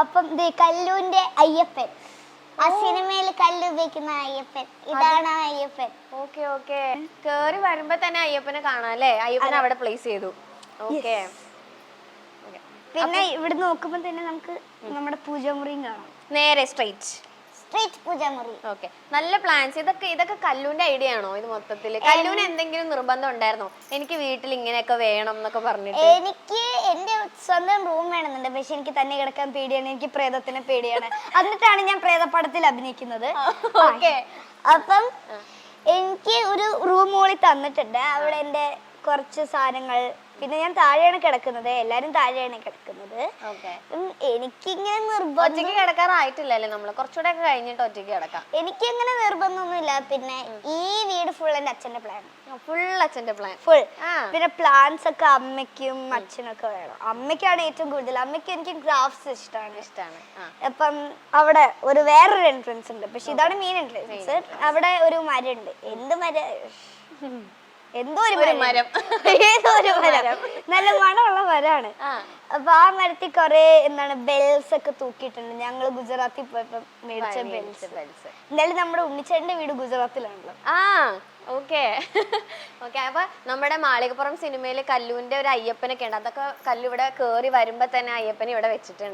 അപ്പം കല്ലുവിന്റെ അയ്യപ്പൻ, ആ സിനിമയിൽ കല്ല് ഉപയോഗിക്കുന്ന അയ്യപ്പൻ, ഇതാണ് അയ്യപ്പൻ. ഓക്കെ ഓക്കെ, കേറി വരുമ്പോ തന്നെ അയ്യപ്പനെ കാണാം അല്ലേ? അയ്യപ്പനെ അവിടെ പ്ലേസ് ചെയ്തു. ഓക്കെ. പിന്നെ ഇവിടെ നോക്കുമ്പോ തന്നെ നമുക്ക് നമ്മുടെ പൂജാമുറിയും കാണാം. നേരെ സ്ട്രെയിറ്റ് പൂജാമുറി. ഓക്കെ, നല്ല പ്ലാൻസ്. ഇതൊക്കെ കല്ലുവിന്റെ ഐഡിയ ആണോ? ഇത് മൊത്തത്തില് കല്ലുവിന് എന്തെങ്കിലും നിർബന്ധം ഉണ്ടായിരുന്നോ? എനിക്ക് വീട്ടിൽ ഇങ്ങനെയൊക്കെ വേണം എന്നൊക്കെ പറഞ്ഞിട്ട്. എനിക്ക് എന്റെ സ്വന്തം റൂം വേണമെന്നുണ്ട്, പക്ഷെ എനിക്ക് തന്നെ കിടക്കാൻ പേടിയാണ്, എനിക്ക് പ്രേതത്തിനെ പേടിയാണ്. എന്നിട്ടാണ് ഞാൻ പ്രേതപ്പടത്തിൽ അഭിനയിക്കുന്നത്. അപ്പം എനിക്ക് ഒരു റൂം മോളിൽ തന്നിട്ടുണ്ട്. അവിടെ എന്റെ കുറച്ച് സാധനങ്ങൾ, പിന്നെ ഞാൻ താഴെയാണ് കിടക്കുന്നത്, എല്ലാരും താഴെയാണ് കിടക്കുന്നത്. എനിക്കിങ്ങനെ നിർബന്ധം കിടക്കാറായിട്ടില്ലല്ലേ? നമ്മള് കുറച്ചുകൂടെ ഒക്കെ കഴിഞ്ഞിട്ട് ഒറ്റയ്ക്ക് കിടക്കാം. എനിക്കങ്ങനെ നിർബന്ധമൊന്നുമില്ല. പിന്നെ ഈ വീട് ഫുൾ എന്റെ അച്ഛന്റെ പ്ലാൻ. ഫുൾ. പിന്നെ പ്ലാൻസ് ഒക്കെ അമ്മയ്ക്കും അച്ഛനൊക്കെ വേണം. അമ്മയ്ക്കാണ് ഏറ്റവും കൂടുതൽ. അമ്മയ്ക്ക് എനിക്ക് ക്രാഫ്റ്റ്സ് ഇഷ്ടമാണ്. അപ്പം അവിടെ വേറൊരു എൻട്രൻസ് ഉണ്ട്, പക്ഷെ ഇതാണ് മെയിൻ എൻട്രൻസ്. അവിടെ ഒരു മരം ഉണ്ട്. എന്തോ ഒരു മരം നല്ല മണമുള്ള മരമാണ്. അപ്പൊ ആ മരത്തിൽ കൊറേ ബെൽസ് ഒക്കെ തൂക്കിയിട്ടുണ്ട്. ഞങ്ങള് ഗുജറാത്തിൽ പോയപ്പോ മേടിച്ച ബെൽസ്. എന്തായാലും നമ്മുടെ ഉണ്ണിച്ചേട്ടന്റെ വീട് ഗുജറാത്തിലാണല്ലോ. ഓക്കെ. അപ്പൊ നമ്മുടെ മാളികപ്പുറം സിനിമയില് കല്ലുവിന്റെ ഒരു അയ്യപ്പനൊക്കെ ഉണ്ട്. അതൊക്കെ കല്ലു ഇവിടെ കേറി വരുമ്പോ തന്നെ അയ്യപ്പനെ ഇവിടെ വെച്ചിട്ടുണ്ട്.